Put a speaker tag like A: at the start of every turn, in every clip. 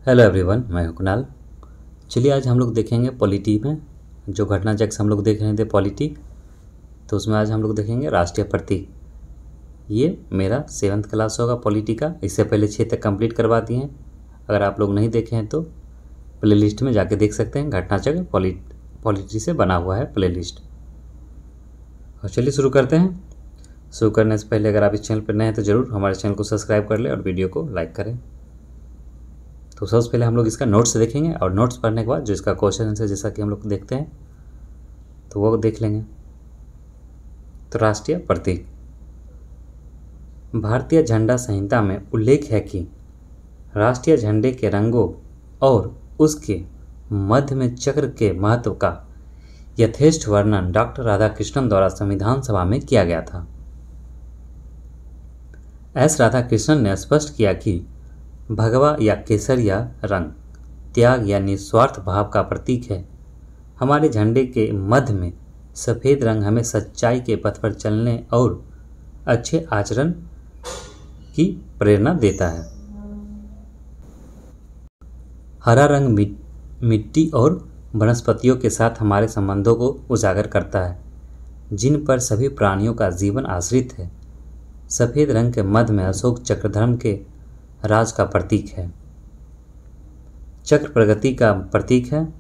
A: Hello everyone, मैं हूं कुणाल। चलिए आज हम लोग देखेंगे पॉलिटी में जो घटना चक्र हम लोग देख रहे थे पॉलिटी, तो उसमें आज हम लोग देखेंगे राष्ट्रीय प्रतीक। ये मेरा 7th क्लास होगा पॉलिटी का। इससे पहले 6 तक कंप्लीट करवा दिए हैं। अगर आप लोग नहीं देखे हैं तो प्लेलिस्ट में जाके देख सकते हैं। घटना चक्र पॉलिटी से बना हुआ है प्लेलिस्ट। और चलिए शुरू करते हैं। शुरू करने से पहले अगर आप इस चैनल पर नए हैं तो ज़रूर हमारे चैनल को सब्सक्राइब कर लें और वीडियो को लाइक करें। तो सबसे पहले हम लोग इसका नोट्स देखेंगे और नोट्स पढ़ने के बाद जो इसका क्वेश्चन आंसर जैसा कि हम लोग देखते हैं तो वो देख लेंगे। तो राष्ट्रीय प्रतीक। भारतीय झंडा संहिता में उल्लेख है कि राष्ट्रीय झंडे के रंगों और उसके मध्य में चक्र के महत्व का यथेष्ट वर्णन डॉक्टर राधाकृष्णन द्वारा संविधान सभा में किया गया था। एस राधाकृष्णन ने स्पष्ट किया कि भगवा या केसरिया रंग त्याग या निस्वार्थ भाव का प्रतीक है। हमारे झंडे के मध्य में सफ़ेद रंग हमें सच्चाई के पथ पर चलने और अच्छे आचरण की प्रेरणा देता है। हरा रंग मिट्टी और वनस्पतियों के साथ हमारे संबंधों को उजागर करता है, जिन पर सभी प्राणियों का जीवन आश्रित है। सफ़ेद रंग के मध्य में अशोक चक्र धर्म के राज का प्रतीक है। चक्र प्रगति का प्रतीक है।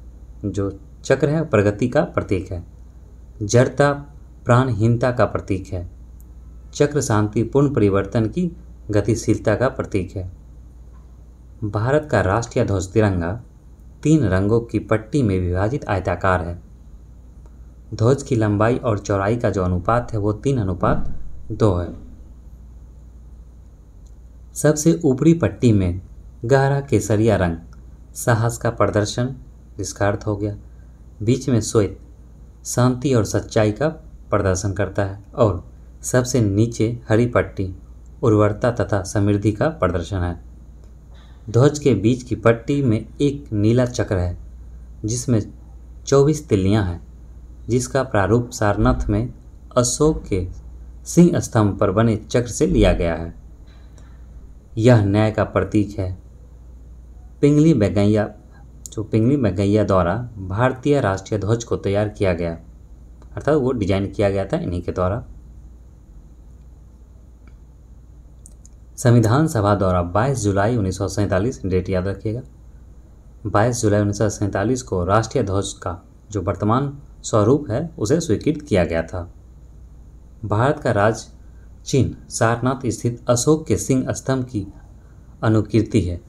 A: जो चक्र है प्रगति का प्रतीक है। जड़ता प्राणहीनता का प्रतीक है। चक्र शांतिपूर्ण परिवर्तन की गतिशीलता का प्रतीक है। भारत का राष्ट्रीय ध्वज तिरंगा 3 रंगों की पट्टी में विभाजित आयताकार है। ध्वज की लंबाई और चौड़ाई का जो अनुपात है वो 3:2 है। सबसे ऊपरी पट्टी में गहरा केसरिया रंग साहस का प्रदर्शन, जिसका अर्थ हो गया। बीच में श्वेत शांति और सच्चाई का प्रदर्शन करता है और सबसे नीचे हरी पट्टी उर्वरता तथा समृद्धि का प्रदर्शन है। ध्वज के बीच की पट्टी में एक नीला चक्र है जिसमें 24 तिल्लियां हैं, जिसका प्रारूप सारनाथ में अशोक के सिंह स्तंभ पर बने चक्र से लिया गया है। यह न्याय का प्रतीक है। पिंगली मैगैया द्वारा भारतीय राष्ट्रीय ध्वज को तैयार किया गया, अर्थात वो डिजाइन किया गया था इन्हीं के द्वारा। संविधान सभा द्वारा 22 जुलाई 1947, डेट याद रखिएगा, 22 जुलाई 1947 को राष्ट्रीय ध्वज का जो वर्तमान स्वरूप है उसे स्वीकृत किया गया था। भारत का राज चिन्ह सारनाथ स्थित अशोक के सिंह स्तंभ की अनुकीर्ति है।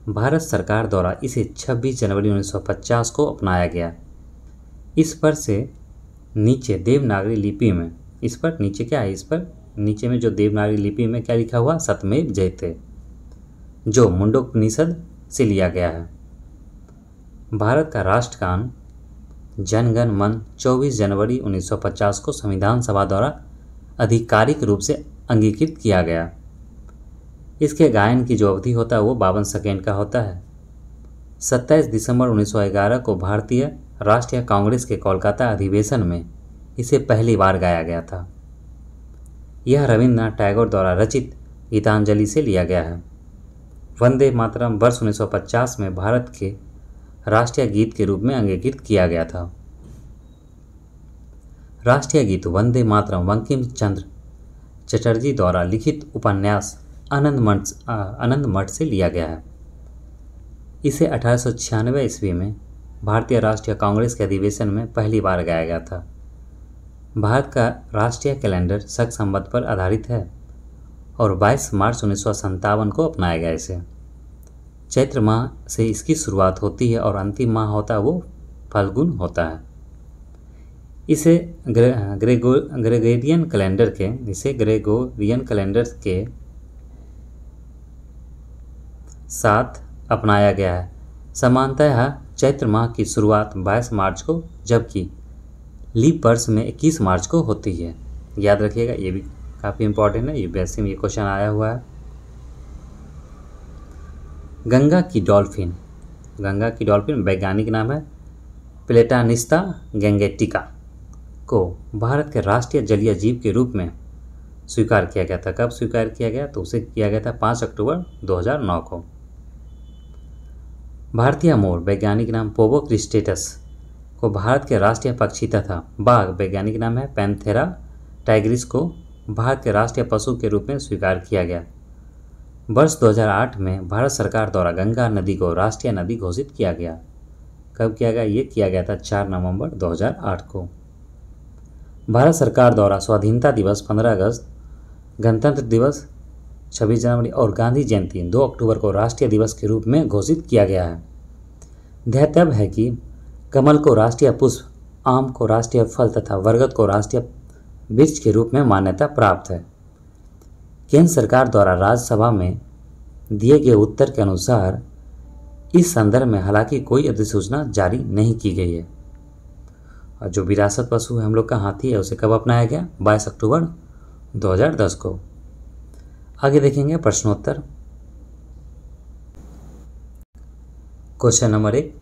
A: भारत सरकार द्वारा इसे 26 जनवरी 1950 को अपनाया गया। इस पर से नीचे देवनागरी लिपि में, इस पर नीचे क्या है, इस पर नीचे में जो देवनागरी लिपि में क्या लिखा हुआ, सत्यमेव जयते, जो मुंडोपनिषद से लिया गया है। भारत का राष्ट्रगान जन गण मन 24 जनवरी 1950 को संविधान सभा द्वारा आधिकारिक रूप से अंगीकृत किया गया। इसके गायन की जो अवधि होता है वो 52 सेकेंड का होता है। 27 दिसंबर 1911 को भारतीय राष्ट्रीय कांग्रेस के कोलकाता अधिवेशन में इसे पहली बार गाया गया था। यह रविन्द्रनाथ टैगोर द्वारा रचित गीतांजलि से लिया गया है। वंदे मातरम वर्ष 1950 में भारत के राष्ट्रीय गीत के रूप में अंगीकृत किया गया था। राष्ट्रीय गीत वंदे मातरम बंकिम चंद्र चटर्जी द्वारा लिखित उपन्यास आनंद मठ से लिया गया है। इसे 1896 ईस्वी में भारतीय राष्ट्रीय कांग्रेस के अधिवेशन में पहली बार गाया गया था। भारत का राष्ट्रीय कैलेंडर शक संवत पर आधारित है और 22 मार्च 1957 को अपनाया गया। इसे चैत्र माह से इसकी शुरुआत होती है और अंतिम माह होता है वो फाल्गुन होता है। इसे ग्रेगोरियन कैलेंडर के साथ अपनाया गया है। सामान्यतः चैत्र माह की शुरुआत 22 मार्च को, जबकि लीप वर्ष में 21 मार्च को होती है। याद रखिएगा, ये भी काफ़ी इंपॉर्टेंट है, यूपीएससी में ये क्वेश्चन आया हुआ है। गंगा की डॉल्फिन वैज्ञानिक नाम है प्लेटानिस्ता गैंगेटिका को भारत के राष्ट्रीय जलीय जीव के रूप में स्वीकार किया गया था। कब स्वीकार किया गया? तो उसे किया गया था 5 अक्टूबर 2009 को। भारतीय मोर वैज्ञानिक नाम पोबो क्रिस्टेटस को भारत के राष्ट्रीय पक्षी तथा बाघ वैज्ञानिक नाम है पैंथेरा टाइग्रिस को भारत के राष्ट्रीय पशु के रूप में स्वीकार किया गया। वर्ष 2008 में भारत सरकार द्वारा गंगा नदी को राष्ट्रीय नदी घोषित किया गया। कब किया गया? ये किया गया था 4 नवंबर 2008 को। भारत सरकार द्वारा स्वाधीनता दिवस 15 अगस्त, गणतंत्र दिवस 26 जनवरी और गांधी जयंती 2 अक्टूबर को राष्ट्रीय दिवस के रूप में घोषित किया गया है। ध्यातव्य है कि कमल को राष्ट्रीय पुष्प, आम को राष्ट्रीय फल तथा बरगद को राष्ट्रीय वृक्ष के रूप में मान्यता प्राप्त है। केंद्र सरकार द्वारा राज्यसभा में दिए गए उत्तर के अनुसार इस संदर्भ में हालांकि कोई अधिसूचना जारी नहीं की गई है। और जो विरासत पशु है हम लोग का हाथी है, उसे कब अपनाया गया? 22 अक्टूबर 2010 को। आगे देखेंगे प्रश्नोत्तर। क्वेश्चन नंबर 1,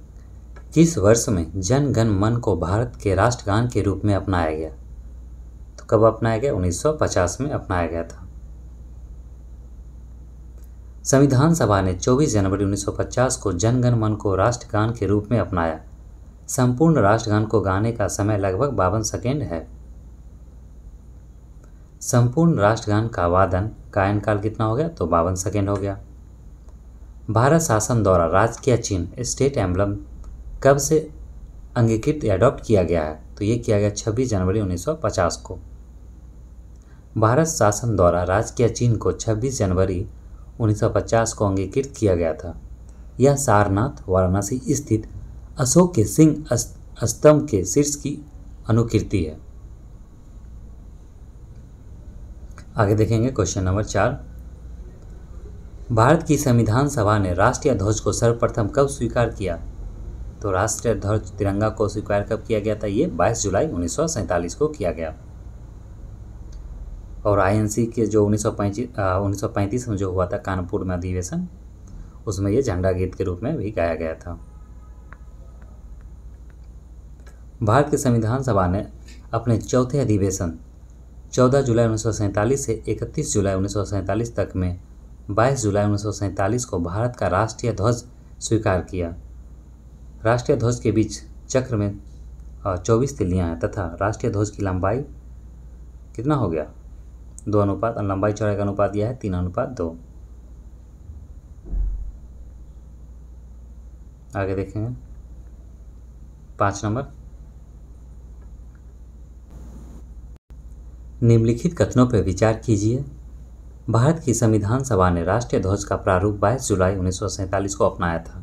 A: किस वर्ष में जन गण मन को भारत के राष्ट्रगान के रूप में अपनाया गया? तो कब अपनाया गया? 1950 में अपनाया गया था। संविधान सभा ने 24 जनवरी 1950 को जन गण मन को राष्ट्रगान के रूप में अपनाया। संपूर्ण राष्ट्रगान को गाने का समय लगभग 52 सेकेंड है। संपूर्ण राष्ट्रगान का वादन गायन काल कितना हो गया? तो 52 सेकेंड हो गया। भारत शासन द्वारा राजकीय चिन्ह स्टेट एम्बलम कब से अंगीकृत या अडॉप्ट किया गया है? तो ये किया गया 26 जनवरी 1950 को। भारत शासन द्वारा राजकीय चिन्ह को 26 जनवरी 1950 को अंगीकृत किया गया था। यह सारनाथ वाराणसी स्थित अशोक के सिंह स्तंभ के शीर्ष की अनुकृति है। आगे देखेंगे क्वेश्चन नंबर 4, भारत की संविधान सभा ने राष्ट्रीय ध्वज को सर्वप्रथम कब स्वीकार किया? तो राष्ट्रीय ध्वज तिरंगा को स्वीकार कब किया गया था? ये 22 जुलाई 1947 को किया गया। और आईएनसी के जो 1935 में जो हुआ था कानपुर में अधिवेशन, उसमें ये झंडा गीत के रूप में भी गाया गया था। भारत की संविधान सभा ने अपने चौथे अधिवेशन 14 जुलाई 1947 से 31 जुलाई 1947 तक में 22 जुलाई 1947 को भारत का राष्ट्रीय ध्वज स्वीकार किया। राष्ट्रीय ध्वज के बीच चक्र में 24 तिल्लियाँ हैं तथा राष्ट्रीय ध्वज की लंबाई कितना हो गया? 2 अनुपात, लंबाई चौड़ाई का अनुपात यह है 3:2। आगे देखेंगे 5 नंबर, निम्नलिखित कथनों पर विचार कीजिए। भारत की संविधान सभा ने राष्ट्रीय ध्वज का प्रारूप 22 जुलाई 1947 को अपनाया था।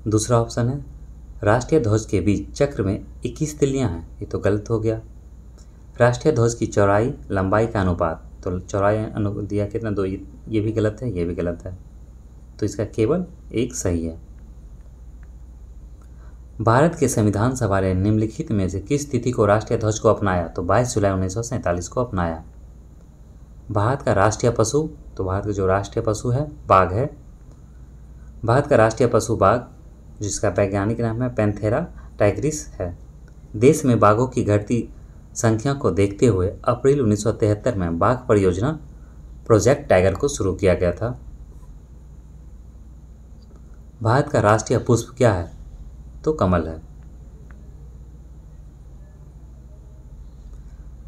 A: दूसरा ऑप्शन है राष्ट्रीय ध्वज के बीच चक्र में 21 तिल्लियाँ हैं, ये तो गलत हो गया। राष्ट्रीय ध्वज की चौड़ाई लंबाई का अनुपात, तो चौड़ाई दिया कितना? 2, ये भी गलत है, ये भी गलत है, तो इसका केवल एक सही है। भारत के संविधान सभा ने निम्नलिखित में से किस तिथि को राष्ट्रीय ध्वज को अपनाया? तो 22 जुलाई 1947 को अपनाया। भारत का राष्ट्रीय पशु, तो भारत का जो राष्ट्रीय पशु है बाघ है। भारत का राष्ट्रीय पशु बाघ, जिसका वैज्ञानिक नाम है पैंथेरा टाइग्रिस है। देश में बाघों की घटती संख्या को देखते हुए अप्रैल 1973 में बाघ परियोजना प्रोजेक्ट टाइगर को शुरू किया गया था। भारत का राष्ट्रीय पुष्प क्या है? तो कमल है।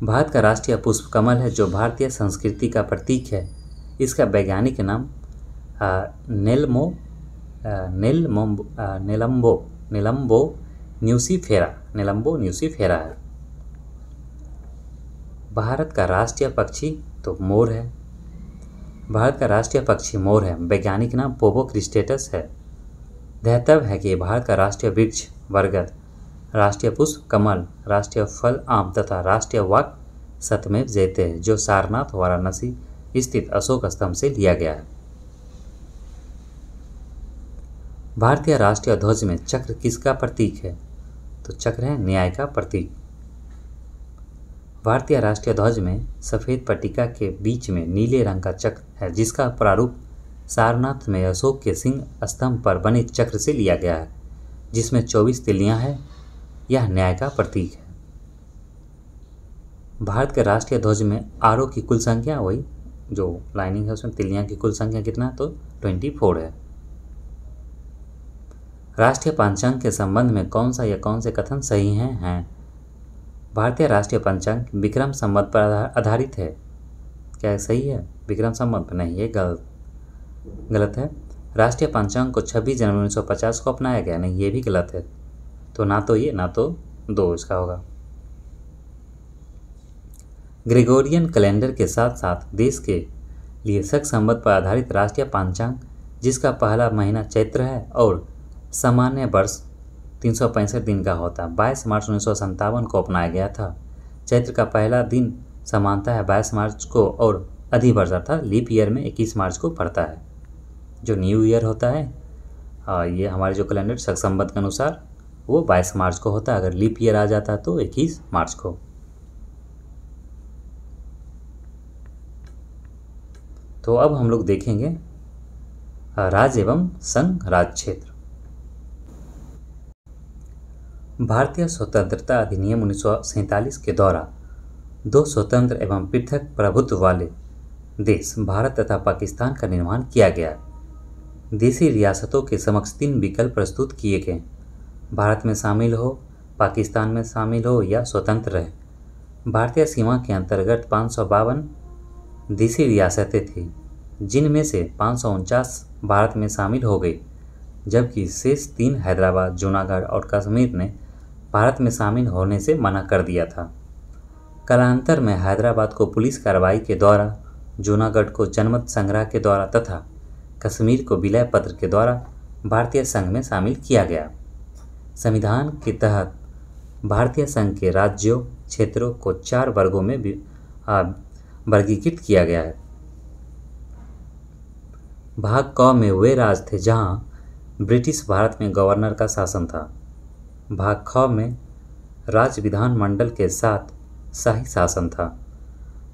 A: भारत का राष्ट्रीय पुष्प कमल है, जो भारतीय संस्कृति का प्रतीक है। इसका वैज्ञानिक नाम नेलम्बो न्यूसीफेरा है। भारत का राष्ट्रीय पक्षी तो मोर है। भारत का राष्ट्रीय पक्षी मोर है। वैज्ञानिक नाम पोबो क्रिस्टेटस है। ध्यातव्य है कि भारत का राष्ट्रीय वृक्ष बरगद, राष्ट्रीय पुष्प कमल, राष्ट्रीय फल आम तथा राष्ट्रीय वाक सत्यमेव जयते है, जो सारनाथ वाराणसी स्थित अशोक स्तंभ से लिया गया है। भारतीय राष्ट्रीय ध्वज में चक्र किसका प्रतीक है? तो चक्र है न्याय का प्रतीक। भारतीय राष्ट्रीय ध्वज में सफ़ेद पट्टिका के बीच में नीले रंग का चक्र है, जिसका प्रारूप सारनाथ में अशोक के सिंह स्तंभ पर बने चक्र से लिया गया है, जिसमें 24 तिल्लियां हैं। यह न्याय का प्रतीक है। भारत के राष्ट्रीय ध्वज में आरों की कुल संख्या, वही जो लाइनिंग है उसमें तिल्लियां की कुल संख्या कितना है? तो 24 है। राष्ट्रीय पंचांग के संबंध में कौन सा या कौन से कथन सही हैं? भारतीय राष्ट्रीय पंचांग विक्रम संवत पर आधारित है। क्या सही है? विक्रम संवत पर नहीं, ये गलत है। राष्ट्रीय पंचांग को 26 जनवरी 1950 को अपनाया गया, नहीं, ये भी गलत है। तो ना तो ये ना तो दो इसका होगा। ग्रेगोरियन कैलेंडर के साथ साथ देश के लिए शक संवत पर आधारित राष्ट्रीय पंचांग, जिसका पहला महीना चैत्र है और सामान्य वर्ष 365 दिन का होता है, 22 मार्च 1957 को अपनाया गया था। चैत्र का पहला दिन समानता है 22 मार्च को और अधिवर्ष अर्थात लीप ईयर में 21 मार्च को पड़ता है। जो न्यू ईयर होता है ये हमारे जो कैलेंडर शक संवत के अनुसार वो 22 मार्च को होता है। अगर लीप ईयर आ जाता है तो 21 मार्च को। तो अब हम लोग देखेंगे राज्य एवं संघ राज क्षेत्र। भारतीय स्वतंत्रता अधिनियम 1947 के द्वारा दो स्वतंत्र एवं पृथक प्रभुत्व वाले देश भारत तथा पाकिस्तान का निर्माण किया गया। देशी रियासतों के समक्ष 3 विकल्प प्रस्तुत किए गए: भारत में शामिल हो, पाकिस्तान में शामिल हो या स्वतंत्र रहे। भारतीय सीमा के अंतर्गत 552 देशी रियासतें थीं, जिनमें से 549 भारत में शामिल हो गई, जबकि शेष 3 हैदराबाद, जूनागढ़ और कश्मीर ने भारत में शामिल होने से मना कर दिया था। कालांतर में हैदराबाद को पुलिस कार्रवाई के द्वारा, जूनागढ़ को जनमत संग्रह के द्वारा तथा कश्मीर को विलय पत्र के द्वारा भारतीय संघ में शामिल किया गया। संविधान के तहत भारतीय संघ के राज्यों क्षेत्रों को 4 वर्गों में वर्गीकृत किया गया है। भाग क में वे राज्य थे जहां ब्रिटिश भारत में गवर्नर का शासन था। भाग ख में राज्य विधानमंडल के साथ शाही शासन था।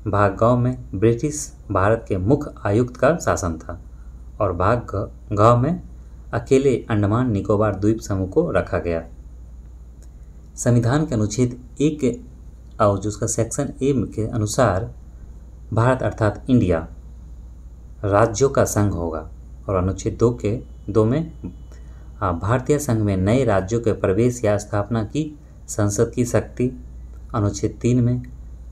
A: भाग ग में ब्रिटिश भारत के मुख्य आयुक्त का शासन था और भाग घ में अकेले अंडमान निकोबार द्वीप समूह को रखा गया। संविधान के अनुच्छेद 1 और जो उसका सेक्शन ए के अनुसार भारत अर्थात इंडिया राज्यों का संघ होगा और अनुच्छेद 2 में भारतीय संघ में नए राज्यों के प्रवेश या स्थापना की संसद की शक्ति। अनुच्छेद 3 में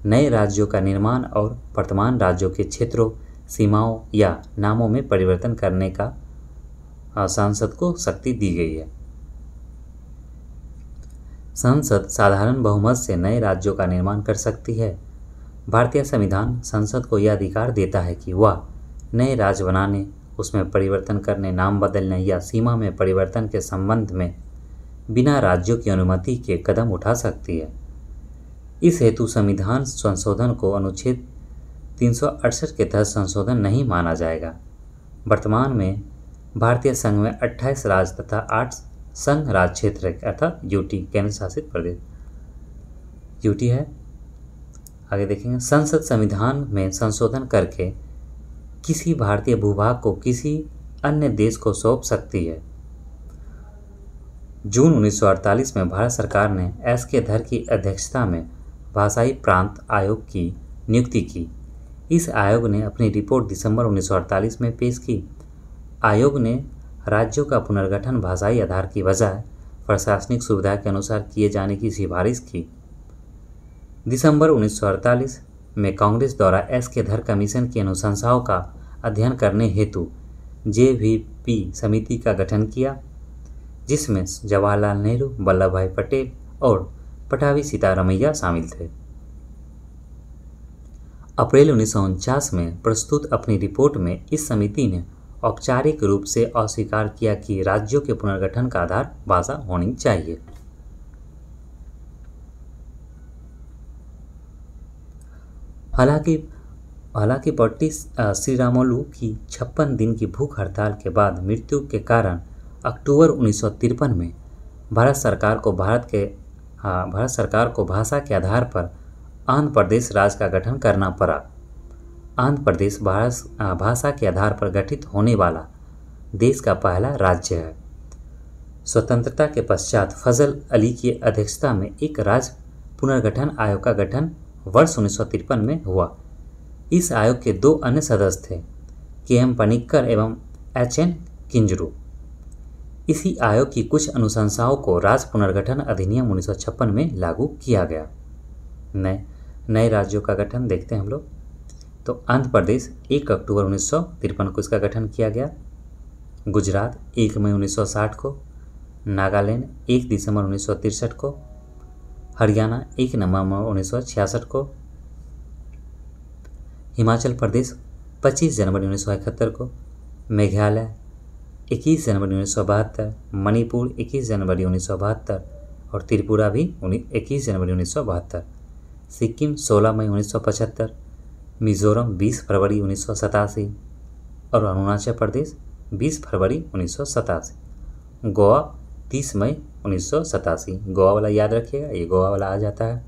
A: नए राज्यों का निर्माण और वर्तमान राज्यों के क्षेत्रों, सीमाओं या नामों में परिवर्तन करने का संसद को शक्ति दी गई है। संसद साधारण बहुमत से नए राज्यों का निर्माण कर सकती है। भारतीय संविधान संसद को यह अधिकार देता है कि वह नए राज्य बनाने, उसमें परिवर्तन करने, नाम बदलने या सीमा में परिवर्तन के संबंध में बिना राज्यों की अनुमति के कदम उठा सकती है। इस हेतु संविधान संशोधन को अनुच्छेद 368 के तहत संशोधन नहीं माना जाएगा। वर्तमान में भारतीय संघ में 28 राज्य तथा 8 संघ राज क्षेत्र अर्थात यूटी केंद्र शासित प्रदेश यूटी है। आगे देखेंगे संसद संविधान में संशोधन करके किसी भारतीय भूभाग को किसी अन्य देश को सौंप सकती है। जून 1948 में भारत सरकार ने एस के धर की अध्यक्षता में भाषाई प्रांत आयोग की नियुक्ति की। इस आयोग ने अपनी रिपोर्ट दिसंबर 1948 में पेश की। आयोग ने राज्यों का पुनर्गठन भाषाई आधार की बजाय प्रशासनिक सुविधा के अनुसार किए जाने की सिफारिश की। दिसंबर 1948 में कांग्रेस द्वारा एस के धर कमीशन की अनुशंसाओं का अध्ययन करने हेतु जेवीपी समिति का गठन किया, जिसमें जवाहरलाल नेहरू, वल्लभ भाई पटेल और पटाभी सीतारमैया शामिल थे। अप्रैल 1949 में प्रस्तुत अपनी रिपोर्ट में इस समिति ने औपचारिक रूप से अस्वीकार किया कि राज्यों के पुनर्गठन का आधार भाषा होनी चाहिए। हालांकि पट्टी श्रीरामुलु की 56 दिन की भूख हड़ताल के बाद मृत्यु के कारण अक्टूबर 1953 में भारत सरकार को भाषा के आधार पर आंध्र प्रदेश राज्य का गठन करना पड़ा। आंध्र प्रदेश भाषा के आधार पर गठित होने वाला देश का पहला राज्य है। स्वतंत्रता के पश्चात फजल अली की अध्यक्षता में एक राज्य पुनर्गठन आयोग का गठन वर्ष 1953 में हुआ। इस आयोग के 2 अन्य सदस्य थे, के एम पनिक्कर एवं एच एन किंजरू। इसी आयोग की कुछ अनुशंसाओं को राज्य पुनर्गठन अधिनियम 1956 में लागू किया गया। नए नए राज्यों का गठन देखते हैं हम लोग। तो आंध्र प्रदेश 1 अक्टूबर 1953 को इसका गठन किया गया। गुजरात 1 मई 1960 को। नागालैंड 1 दिसंबर 1963 को। हरियाणा 1 नवंबर 1966 को। हिमाचल प्रदेश 25 जनवरी 1971 को। मेघालय 21 जनवरी 1972। मणिपुर 21 जनवरी 1972 और त्रिपुरा भी 21 जनवरी 1972। सिक्किम 16 मई 1975। मिजोरम 20 फरवरी 1987 और अरुणाचल प्रदेश 20 फरवरी 1987। गोवा 30 मई 1987। गोवा वाला याद रखिएगा, ये गोवा वाला आ जाता है।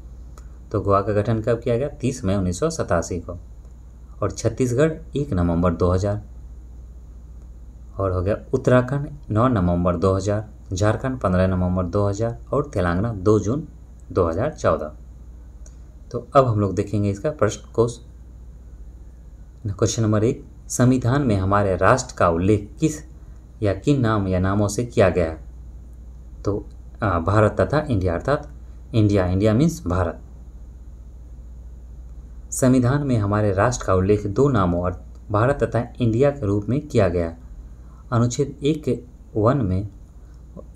A: तो गोवा का गठन कब किया गया? 30 मई 1987 को। और छत्तीसगढ़ 1 नवंबर 2000। और हो गया उत्तराखंड 9 नवंबर 2000, झारखंड 15 नवंबर 2000 और तेलंगाना 2 जून 2014। तो अब हम लोग देखेंगे इसका प्रश्न कोश। क्वेश्चन नंबर 1, संविधान में हमारे राष्ट्र का उल्लेख किस या किन नाम या नामों से किया गया है? तो भारत तथा इंडिया, अर्थात इंडिया मीन्स भारत। संविधान में हमारे राष्ट्र का उल्लेख 2 नामों और भारत तथा इंडिया के रूप में किया गया। अनुच्छेद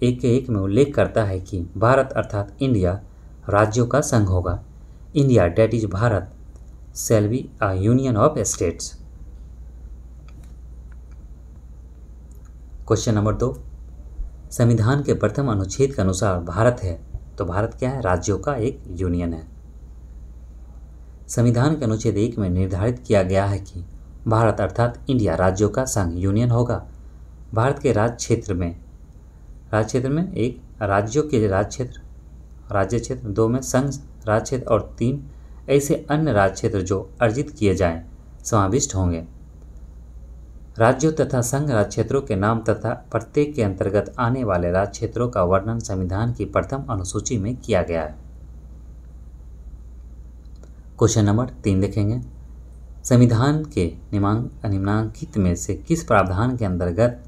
A: 1 में उल्लेख करता है कि भारत अर्थात इंडिया राज्यों का संघ होगा। India that is Bharat shall be a union of states. Question number 2, संविधान के प्रथम अनुच्छेद के अनुसार भारत है, तो भारत क्या है? राज्यों का एक यूनियन है। संविधान के अनुच्छेद 1 में निर्धारित किया गया है कि भारत अर्थात इंडिया राज्यों का संघ यूनियन होगा। भारत के राज्य क्षेत्र में एक राज्यों के राज्य क्षेत्र, 2 में संघ राज्य क्षेत्र और 3 ऐसे अन्य राज्य क्षेत्र जो अर्जित किए जाएं समाविष्ट होंगे। राज्यों तथा संघ राज्य क्षेत्रों के नाम तथा प्रत्येक के अंतर्गत आने वाले राज्य क्षेत्रों का वर्णन संविधान की प्रथम अनुसूची में किया गया है। क्वेश्चन नंबर 3 देखेंगे, संविधान के निम्नलिखित में से किस प्रावधान के अंतर्गत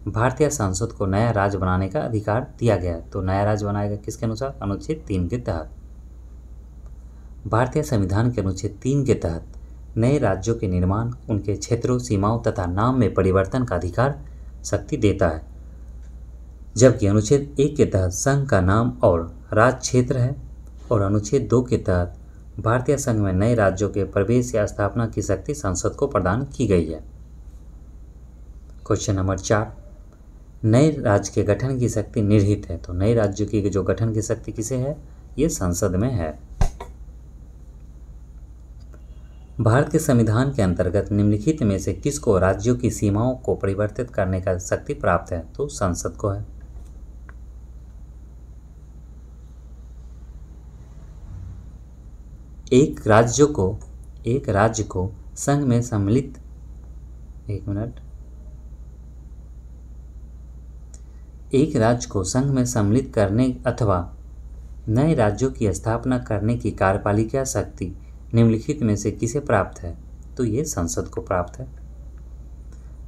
A: भारतीय संसद को नया राज्य बनाने का अधिकार दिया गया है? तो नया राज्य बनाएगा किसके अनुसार? अनुच्छेद 3 के तहत। भारतीय संविधान के अनुच्छेद 3 के तहत नए राज्यों के निर्माण, उनके क्षेत्रों, सीमाओं तथा नाम में परिवर्तन का अधिकार शक्ति देता है, जबकि अनुच्छेद 1 के तहत संघ का नाम और राज्य क्षेत्र है और अनुच्छेद 2 के तहत भारतीय संघ में नए राज्यों के प्रवेश या स्थापना की शक्ति संसद को प्रदान की गई है। क्वेश्चन नंबर 4, नए राज्य के गठन की शक्ति निहित है, तो नए राज्यों की जो गठन की शक्ति किसे है? ये संसद में है। भारत के संविधान के अंतर्गत निम्नलिखित में से किसको राज्यों की सीमाओं को परिवर्तित करने का शक्ति प्राप्त है? तो संसद को है। एक राज्य को संघ में सम्मिलित एक राज्य को संघ में सम्मिलित करने अथवा नए राज्यों की स्थापना करने की कार्यपालिका शक्ति निम्नलिखित में से किसे प्राप्त है? तो ये संसद को प्राप्त है।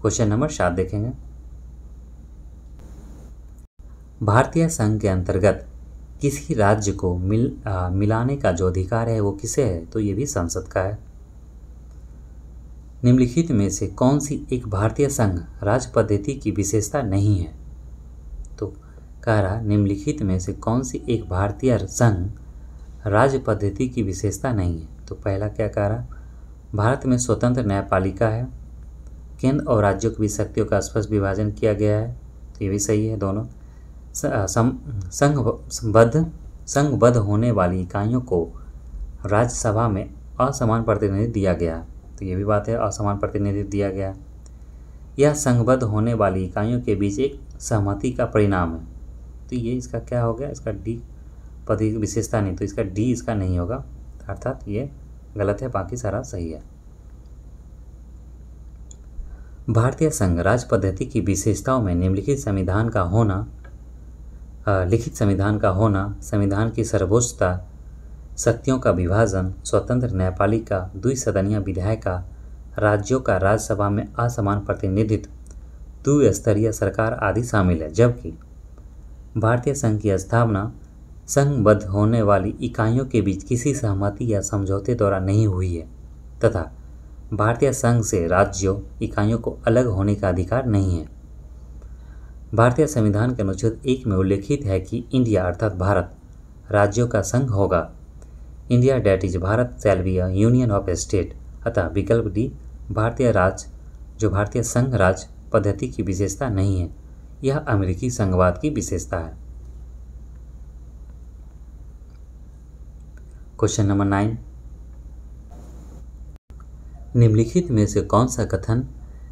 A: क्वेश्चन नंबर 7 देखेंगे, भारतीय संघ के अंतर्गत किसी राज्य को मिलाने का जो अधिकार है वो किसे है? तो ये भी संसद का है। निम्नलिखित में से कौन सी एक भारतीय संघ राज्य पद्धति की विशेषता नहीं है? तो कह रहा निम्नलिखित में से कौन सी एक भारतीय संघ राज्य पद्धति की विशेषता नहीं है? तो पहला क्या कह रहा? भारत में स्वतंत्र न्यायपालिका है, केंद्र और राज्यों की शक्तियों का स्पष्ट विभाजन किया गया है, तो ये भी सही है दोनों। संघबद्ध होने वाली इकाइयों को राज्यसभा में असमान प्रतिनिधित्व दिया गया, तो ये भी बात है, असमान प्रतिनिधित्व दिया गया। यह संघबद्ध होने वाली इकाइयों के बीच एक सहमति का परिणाम है, तो ये इसका क्या हो गया? इसका डी पद की विशेषता नहीं, तो इसका डी इसका नहीं होगा, अर्थात ये गलत है, बाकी सारा सही है। भारतीय संघ राज्य पद्धति की विशेषताओं में निम्नलिखित लिखित संविधान का होना, संविधान की सर्वोच्चता, शक्तियों का विभाजन, स्वतंत्र न्यायपालिका, द्विसदनीय विधायिका, राज्यों का राज्यसभा में असमान प्रतिनिधित्व, द्विस्तरीय सरकार आदि शामिल है, जबकि भारतीय संघ की स्थापना संघबद्ध होने वाली इकाइयों के बीच किसी सहमति या समझौते द्वारा नहीं हुई है तथा भारतीय संघ से राज्यों इकाइयों को अलग होने का अधिकार नहीं है। भारतीय संविधान के अनुच्छेद 1 में उल्लेखित है कि इंडिया अर्थात भारत राज्यों का संघ होगा। India that is Bharat shall be a union of state. अतः विकल्प डी भारतीय राज्य जो भारतीय संघ राज्य पद्धति की विशेषता नहीं है, यह अमेरिकी संघवाद की विशेषता है। क्वेश्चन नंबर 9, निम्नलिखित में से कौन सा कथन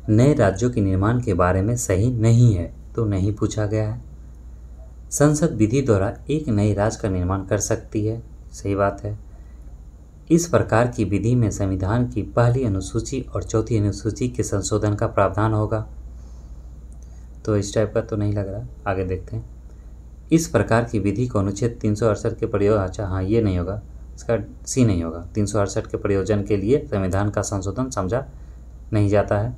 A: नए राज्यों के निर्माण के बारे में सही नहीं है? तो नहीं पूछा गया है। संसद विधि द्वारा एक नए राज्य का निर्माण कर सकती है, सही बात है। इस प्रकार की विधि में संविधान की पहली अनुसूची और चौथी अनुसूची के संशोधन का प्रावधान होगा, तो इस टाइप का तो नहीं लग रहा। आगे देखते हैं। इस प्रकार की विधि को अनुच्छेद 368 के प्रयोग, अच्छा हाँ ये नहीं होगा, इसका सी नहीं होगा। 368 के प्रयोजन के लिए संविधान का संशोधन समझा नहीं जाता है।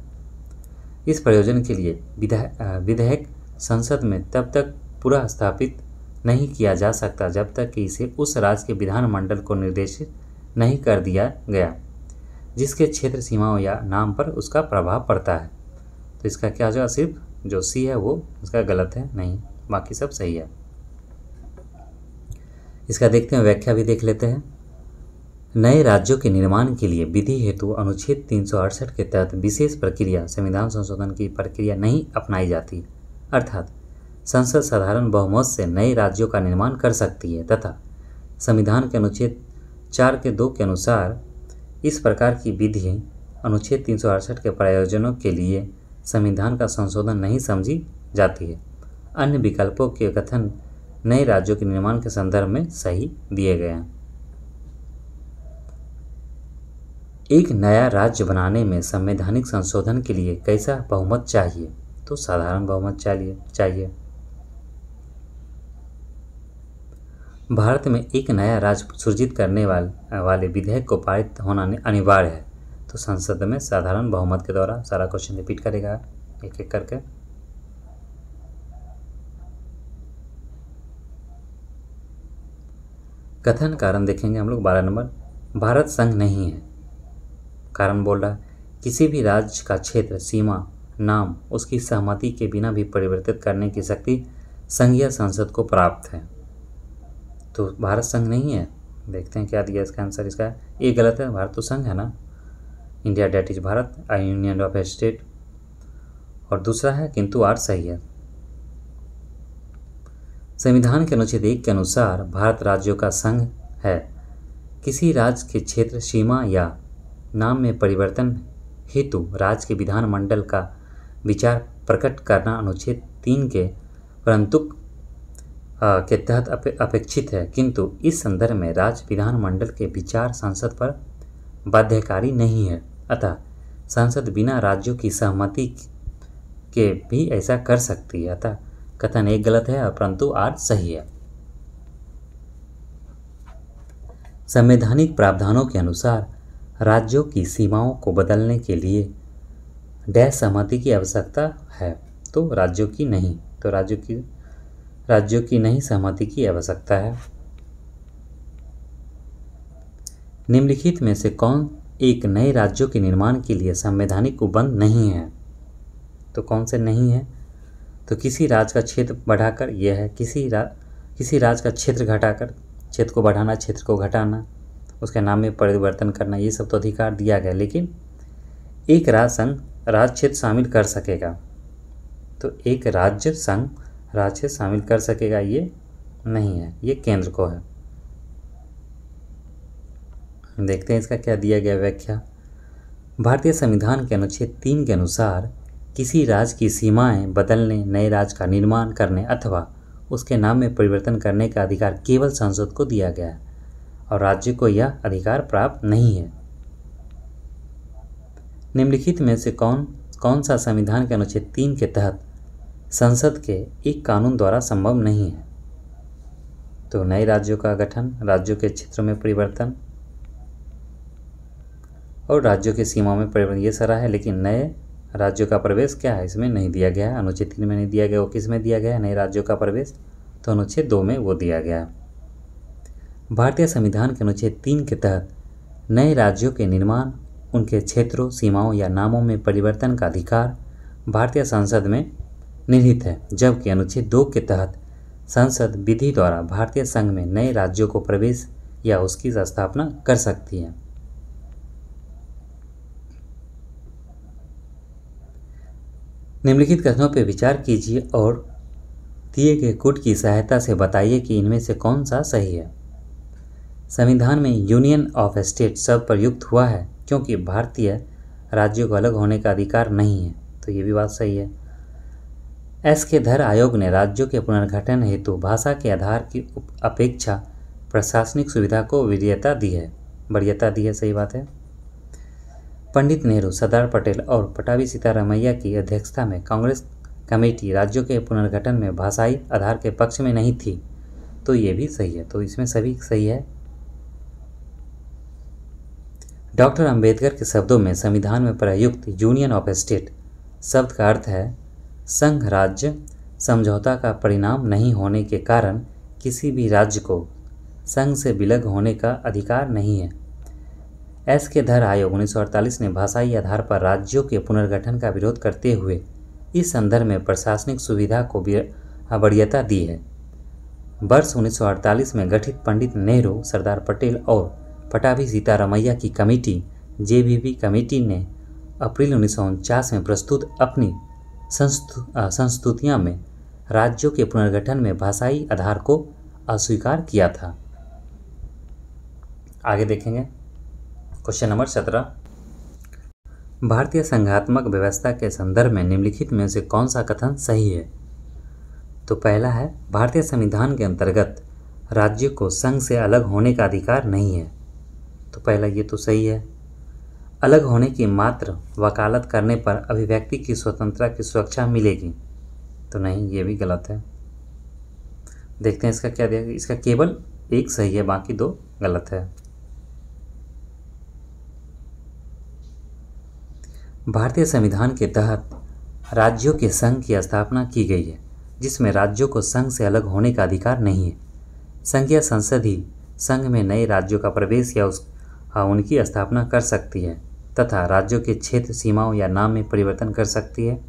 A: इस प्रयोजन के लिए विधेयक संसद में तब तक पूरा स्थापित नहीं किया जा सकता जब तक कि इसे उस राज्य के विधानमंडल को निर्देशित नहीं कर दिया गया जिसके क्षेत्र सीमाओं या नाम पर उसका प्रभाव पड़ता है। तो इसका क्या हो जाएगा? सिर्फ जो सी है वो इसका गलत है, नहीं, बाकी सब सही है। इसका देखते हैं, व्याख्या भी देख लेते हैं। नए राज्यों के निर्माण के लिए विधि हेतु अनुच्छेद 368 के तहत विशेष प्रक्रिया संविधान संशोधन की प्रक्रिया नहीं अपनाई जाती, अर्थात संसद साधारण बहुमत से नए राज्यों का निर्माण कर सकती है तथा संविधान के अनुच्छेद 4 के 2 के अनुसार इस प्रकार की विधि अनुच्छेद 368 के प्रयोजनों के लिए संविधान का संशोधन नहीं समझी जाती है। अन्य विकल्पों के कथन नए राज्यों के निर्माण के संदर्भ में सही दिए गए हैं। एक नया राज्य बनाने में संवैधानिक संशोधन के लिए कैसा बहुमत चाहिए? तो साधारण बहुमत चाहिए। भारत में एक नया राज्य सृजित करने वाले विधेयक को पारित होना अनिवार्य है, तो संसद में साधारण बहुमत के द्वारा। सारा क्वेश्चन रिपीट करेगा एक एक करके। कथन कारण देखेंगे हम लोग 12 नंबर। भारत संघ नहीं है। कारण बोल रहा किसी भी राज्य का क्षेत्र सीमा नाम उसकी सहमति के बिना भी परिवर्तित करने की शक्ति संघीय संसद को प्राप्त है, तो भारत संघ नहीं है। देखते हैं क्या दिया इसका आंसर। इसका ये गलत है, भारत तो संघ है ना। India that is Bharat a union of state. और दूसरा है किंतु आर सही है। संविधान के अनुच्छेद 1 के अनुसार भारत राज्यों का संघ है। किसी राज्य के क्षेत्र सीमा या नाम में परिवर्तन हेतु राज्य के विधानमंडल का विचार प्रकट करना अनुच्छेद 3 के परंतुक के तहत अपेक्षित है, किंतु इस संदर्भ में राज्य विधानमंडल के विचार संसद पर बाध्यकारी नहीं है। अतः संसद बिना राज्यों की सहमति के भी ऐसा कर सकती है। अतः कथन एक गलत है परंतु आर सही है। संवैधानिक प्रावधानों के अनुसार राज्यों की सीमाओं को बदलने के लिए डैश सहमति की आवश्यकता है, तो राज्यों की नहीं। तो राज्यों की नहीं सहमति की आवश्यकता है। निम्नलिखित में से कौन एक नए राज्यों के निर्माण के लिए संवैधानिक उपबंध नहीं है? तो कौन से नहीं है? तो किसी राज्य का क्षेत्र बढ़ाकर, यह है किसी राज्य का क्षेत्र घटाकर, क्षेत्र को बढ़ाना क्षेत्र को घटाना, उसके नाम में परिवर्तन करना, ये सब तो अधिकार दिया गया, लेकिन एक राज्य संघ राज्य क्षेत्र शामिल कर सकेगा। तो एक राज्य संघ राज्य क्षेत्र शामिल कर सकेगा, ये नहीं है, ये केंद्र को है। देखते हैं इसका क्या दिया गया व्याख्या। भारतीय संविधान के अनुच्छेद 3 के अनुसार किसी राज्य की सीमाएं बदलने, नए राज्य का निर्माण करने अथवा उसके नाम में परिवर्तन करने का अधिकार केवल संसद को दिया गया है और राज्य को यह अधिकार प्राप्त नहीं है। निम्नलिखित में से कौन सा संविधान के अनुच्छेद 3 के तहत संसद के एक कानून द्वारा संभव नहीं है? तो नए राज्यों का गठन, राज्यों के क्षेत्रों में परिवर्तन और राज्यों की सीमाओं में परिवर्तन, ये सारा है, लेकिन नए राज्यों का प्रवेश क्या है, इसमें नहीं दिया गया है। अनुच्छेद 3 में नहीं दिया गया, वो किस में दिया गया है नए राज्यों का प्रवेश, तो अनुच्छेद 2 में वो दिया गया है। भारतीय संविधान के अनुच्छेद 3 के तहत नए राज्यों के निर्माण, उनके क्षेत्रों, सीमाओं या नामों में परिवर्तन का अधिकार भारतीय संसद में निहित है, जबकि अनुच्छेद 2 के तहत संसद विधि द्वारा भारतीय संघ में नए राज्यों को प्रवेश या उसकी स्थापना कर सकती है। निम्नलिखित कथनों पर विचार कीजिए और दिए गए गुट की सहायता से बताइए कि इनमें से कौन सा सही है। संविधान में यूनियन ऑफ स्टेट शब्द प्रयुक्त हुआ है क्योंकि भारतीय राज्यों को अलग होने का अधिकार नहीं है, तो ये भी बात सही है। एस के धर आयोग ने राज्यों के पुनर्गठन हेतु भाषा के आधार की अपेक्षा प्रशासनिक सुविधा को वरीयता दी है, सही बात है। पंडित नेहरू, सरदार पटेल और पटाभी सीतारामैया की अध्यक्षता में कांग्रेस कमेटी राज्यों के पुनर्गठन में भाषाई आधार के पक्ष में नहीं थी, तो ये भी सही है, तो इसमें सभी सही है। डॉक्टर अंबेडकर के शब्दों में संविधान में प्रयुक्त यूनियन ऑफ स्टेट शब्द का अर्थ है संघ राज्य समझौता का परिणाम नहीं होने के कारण किसी भी राज्य को संघ से विलग होने का अधिकार नहीं है। एस के धर आयोग 1948 ने भाषाई आधार पर राज्यों के पुनर्गठन का विरोध करते हुए इस संदर्भ में प्रशासनिक सुविधा को वरीयता दी है। वर्ष 1948 में गठित पंडित नेहरू, सरदार पटेल और पटाभी सीतारामैया की कमेटी जेबीवी कमेटी ने अप्रैल 1949 में प्रस्तुत अपनी संस्तुतियां में राज्यों के पुनर्गठन में भाषाई आधार को अस्वीकार किया था। आगे देखेंगे क्वेश्चन नंबर 17। भारतीय संघात्मक व्यवस्था के संदर्भ में निम्नलिखित में से कौन सा कथन सही है। तो पहला है भारतीय संविधान के अंतर्गत राज्य को संघ से अलग होने का अधिकार नहीं है, तो पहला ये तो सही है। अलग होने की मात्र वकालत करने पर अभिव्यक्ति की स्वतंत्रता की सुरक्षा मिलेगी, तो नहीं, ये भी गलत है। देखते हैं इसका क्या दिया, इसका केवल एक सही है, बाकी दो गलत है। भारतीय संविधान के तहत राज्यों के संघ की स्थापना की गई है, जिसमें राज्यों को संघ से अलग होने का अधिकार नहीं है। संघीय संसद ही संघ में नए राज्यों का प्रवेश या उनकी स्थापना कर सकती है तथा राज्यों के क्षेत्र, सीमाओं या नाम में परिवर्तन कर सकती है,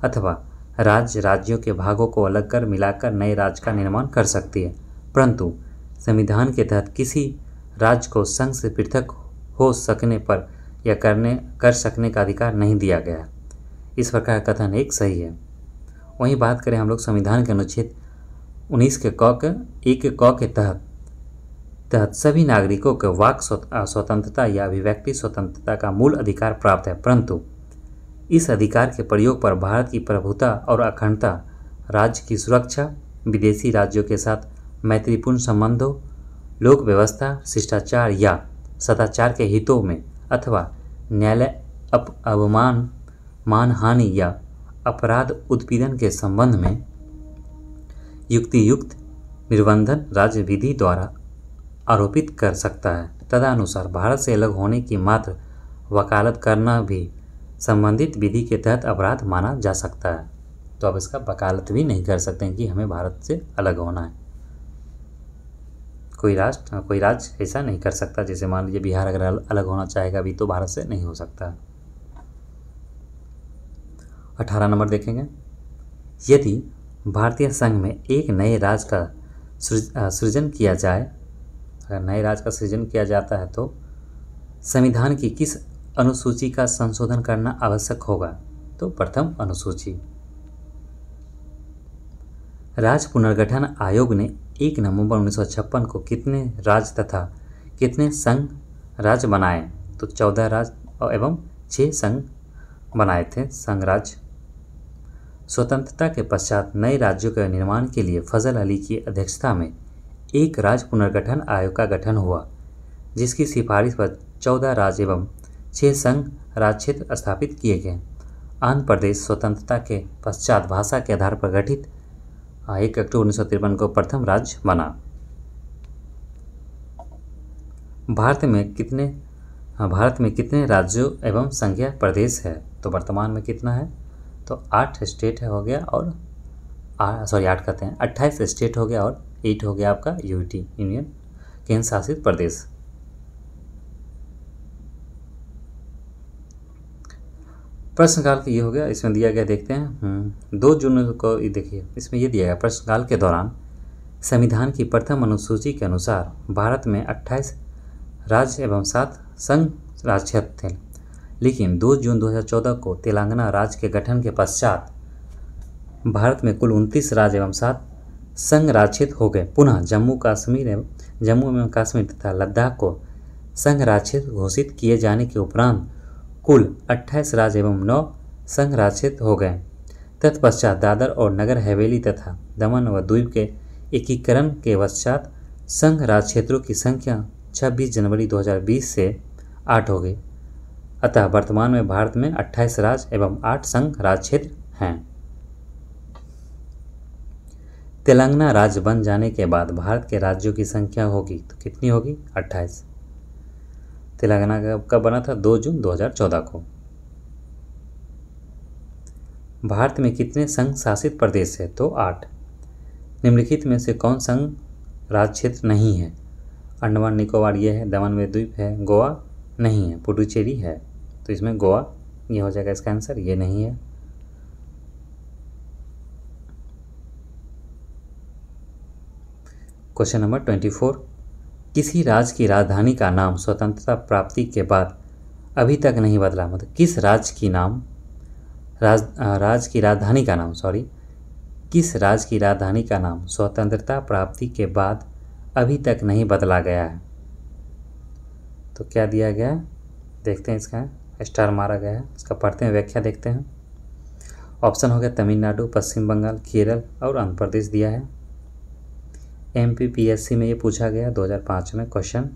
A: अथवा राज्यों के भागों को अलग कर मिलाकर नए राज्य का निर्माण कर सकती है, परंतु संविधान के तहत किसी राज्य को संघ से पृथक हो सकने पर या कर सकने का अधिकार नहीं दिया गया। इस प्रकार का कथन एक सही है। वहीं बात करें हम लोग संविधान के अनुच्छेद 19 के क के तहत सभी नागरिकों को वाक स्वतंत्रता या अभिव्यक्ति स्वतंत्रता का मूल अधिकार प्राप्त है, परंतु इस अधिकार के प्रयोग पर भारत की प्रभुता और अखंडता, राज्य की सुरक्षा, विदेशी राज्यों के साथ मैत्रीपूर्ण संबंधों, लोक व्यवस्था, शिष्टाचार या सदाचार के हितों में अथवा न्यायालय अवमान, मानहानि या अपराध उत्पीड़न के संबंध में युक्तियुक्त निर्बंधन राज्य विधि द्वारा आरोपित कर सकता है। तदनुसार भारत से अलग होने की मात्र वकालत करना भी संबंधित विधि के तहत अपराध माना जा सकता है। तो अब इसका वकालत भी नहीं कर सकते हैं कि हमें भारत से अलग होना है। कोई राज्य ऐसा नहीं कर सकता। जैसे मान लीजिए बिहार अगर अलग होना चाहेगा भी तो भारत से नहीं हो सकता। 18 नंबर देखेंगे। यदि भारतीय संघ में एक नए राज्य का सृजन किया जाए, अगर नए राज्य का सृजन किया जाता है तो संविधान की किस अनुसूची का संशोधन करना आवश्यक होगा? तो प्रथम अनुसूची। राज्य पुनर्गठन आयोग ने 1 नवंबर 1956 को कितने राज्य तथा कितने संघ राज्य बनाए? तो 14 राज्य एवं 6 संघ बनाए थे संघ राज्य। स्वतंत्रता के पश्चात नए राज्यों के निर्माण के लिए फजल अली की अध्यक्षता में एक राज्य पुनर्गठन आयोग का गठन हुआ, जिसकी सिफारिश पर 14 राज्य एवं 6 संघ राज्य क्षेत्र स्थापित किए गए। आंध्र प्रदेश स्वतंत्रता के पश्चात भाषा के आधार पर गठित 1 अक्टूबर 1953 को प्रथम राज्य बना। भारत में कितने राज्यों एवं संघीय प्रदेश है? तो वर्तमान में कितना है, तो 8 स्टेट है हो गया, और 8 कहते हैं 28 स्टेट हो गया, और 8 हो गया आपका यूटी यूनियन केंद्र शासित प्रदेश। प्रश्नकाल का ये हो गया, इसमें दिया गया देखते हैं 2 जून को, ये देखिए इसमें ये दिया गया, प्रश्नकाल के दौरान संविधान की प्रथम अनुसूची के अनुसार भारत में 28 राज्य एवं 7 संघ राज्य क्षेत्र थे, लेकिन 2 जून 2014 को तेलंगाना राज्य के गठन के पश्चात भारत में कुल 29 राज्य एवं 7 संघ राज्य क्षेत्र हो गए। पुनः जम्मू एवं कश्मीर तथा लद्दाख को संघ राज्य क्षेत्र घोषित किए जाने के उपरांत कुल 28 राज्य एवं 9 संघ राज्य क्षेत्र हो गए। तत्पश्चात दादर और नगर हवेली तथा दमन व द्वीप के एकीकरण के पश्चात संघ राज्य क्षेत्रों की संख्या 26 जनवरी 2020 से 8 हो गई। अतः वर्तमान में भारत में 28 राज्य एवं 8 संघ राज्य क्षेत्र हैं। तेलंगाना राज्य बन जाने के बाद भारत के राज्यों की संख्या होगी तो कितनी होगी, 28। तेलंगाना कब बना था, 2 जून 2014 को। भारत में कितने संघ शासित प्रदेश है, तो 8। निम्नलिखित में से कौन संघ राज्य क्षेत्र नहीं है, अंडमान निकोबार ये है, दमन व द्वीप है, गोवा नहीं है, पुडुचेरी है, तो इसमें गोवा ये हो जाएगा इसका आंसर, ये नहीं है। क्वेश्चन नंबर 24, किसी राज्य की राजधानी का नाम स्वतंत्रता प्राप्ति के बाद अभी तक नहीं बदला, मतलब किस राज्य की राजधानी का नाम स्वतंत्रता प्राप्ति के बाद अभी तक नहीं बदला गया है, तो क्या दिया गया है, देखते हैं, इसका स्टार मारा गया है, इसका पढ़ते हैं, व्याख्या देखते हैं। ऑप्शन हो गया तमिलनाडु, पश्चिम बंगाल, केरल और आंध्र प्रदेश दिया है। MPPSC में ये पूछा गया 2005 में क्वेश्चन,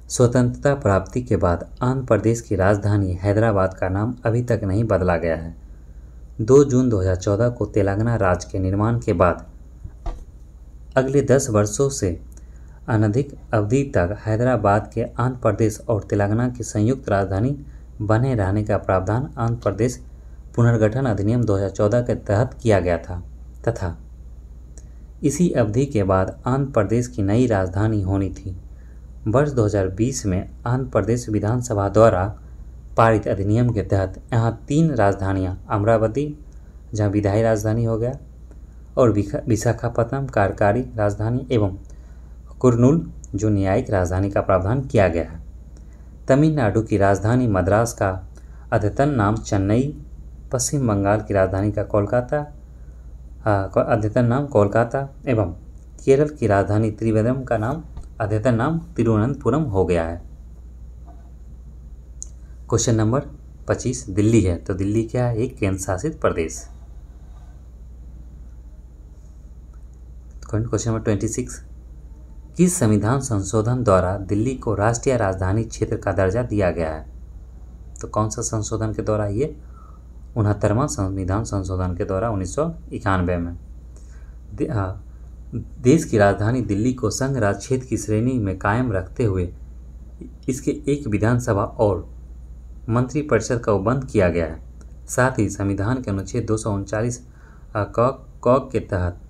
A: स्वतंत्रता प्राप्ति के बाद आंध्र प्रदेश की राजधानी हैदराबाद का नाम अभी तक नहीं बदला गया है। 2 जून 2014 को तेलंगाना राज्य के निर्माण के बाद अगले 10 वर्षों से अनधिक अवधि तक हैदराबाद के आंध्र प्रदेश और तेलंगाना की संयुक्त राजधानी बने रहने का प्रावधान आंध्र प्रदेश पुनर्गठन अधिनियम 2014 के तहत किया गया था तथा इसी अवधि के बाद आंध्र प्रदेश की नई राजधानी होनी थी। वर्ष 2020 में आंध्र प्रदेश विधानसभा द्वारा पारित अधिनियम के तहत यहाँ 3 राजधानियाँ, अमरावती जहाँ विधायी राजधानी हो गया, और विशाखापत्तनम कार्यकारी राजधानी एवं कुर्नूल जो न्यायिक राजधानी का प्रावधान किया गया है। तमिलनाडु की राजधानी मद्रास का अद्यतन नाम चेन्नई, पश्चिम बंगाल की राजधानी का अद्यतन नाम कोलकाता एवं केरल की राजधानी त्रिवेंद्रम का नाम अद्यतन नाम तिरुवनंतपुरम हो गया है। क्वेश्चन नंबर 25, दिल्ली है, तो दिल्ली क्या है, एक केंद्र शासित प्रदेश। क्वेश्चन नंबर 26, किस संविधान संशोधन द्वारा दिल्ली को राष्ट्रीय राजधानी क्षेत्र का दर्जा दिया गया है, तो कौन सा संशोधन के द्वारा, ये 69वां संविधान संशोधन के द्वारा 1991 में। देश की राजधानी दिल्ली को संघ राज्य क्षेत्र की श्रेणी में कायम रखते हुए इसके एक विधानसभा और मंत्रिपरिषद का उपबंध किया गया है। साथ ही संविधान के अनुच्छेद 239 क के तहत